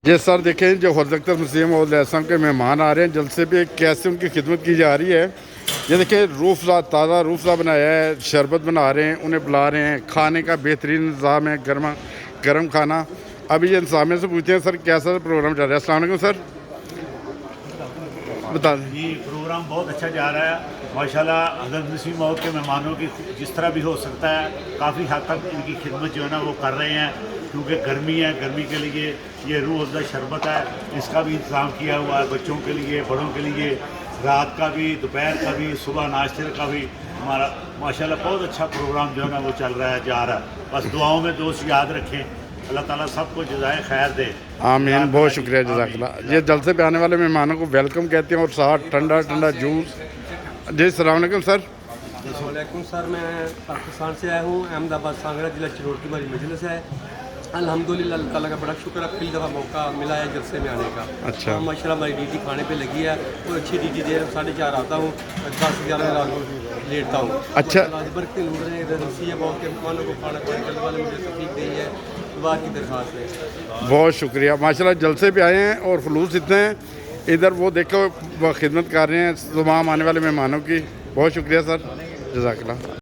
जी sir, देखें जो हज़रत अख्तर मसीह मौद अलैहिस्सलाम के मेहमान आ रहे हैं, जलसे पे कैसे उनकी खिदमत की जा रही है। ये देखिए रूफला, ताज़ा रूफला बनाया है, शरबत बना रहे हैं, उन्हें बुला रहे हैं, खाने का बेहतरीन इंतज़ाम है, गर्म खाना। अभी ये इंतज़ामिया से पूछते हैं सर कैसा प्रोग्राम चल रहा है। अस्सलाम वालेकुम सर, बता दें। ये प्रोग्राम बहुत अच्छा जा रहा है माशाल्लाह। हज़रत मसीह मौद के मेहमानों की जिस तरह भी हो सकता है काफ़ी हद तक इनकी खिदमत जो है ना वो कर रहे हैं, क्योंकि गर्मी है। गर्मी के लिए ये रूह अफ़ज़ा शरबत है, इसका भी इंतज़ाम किया हुआ है बच्चों के लिए, बड़ों के लिए, रात का भी, दोपहर का भी, सुबह नाश्ते का भी। हमारा माशाल्लाह बहुत अच्छा प्रोग्राम जो है ना वो चल रहा है, जा रहा है। बस दुआओं में दोस्त याद रखें, अल्लाह ताला सबको जज़ाए खैर दे। आमीन, बहुत शुक्रिया, जज़ाकल्लाह। ये जलसे पे आने वाले मेहमानों को वेलकम कहते हैं और साथ ठंडा ठंडा जूस। जी अस्सलाम वालेकुम सर। वालेकुम सर, मैं पाकिस्तान से आया हूँ, अहमदाबाद सांगरा जिला चिरोड़ की हमारी मजलिस है। अल्हम्दुलिल्लाह अल्लाह ताला का बड़ा शुक्र है, पहली दफ़ा मौका मिला है जलसे में आने का। अच्छा। तो माशाल्लाह हमारी ड्यूटी खाने पे लगी है और अच्छी ड्यूटी दे रहे हैं। 4:30 आता हूँ, 10-11 रात को लेटता हूँ। अच्छा। बरकतें लूट रहे हैं इधर मसीह बहुत के मेहमानों को खाना खाने वाले मुझे तकलीफ दी है, दुआ की दरख्वास्त है। बहुत शुक्रिया, माशाल्लाह जलसे पे आए हैं और खुलूस इतने हैं। इधर वो देखो वो खिदमत कर रहे हैं तमाम आने वाले मेहमानों की। बहुत शुक्रिया सर, जज़ाकल्लाह।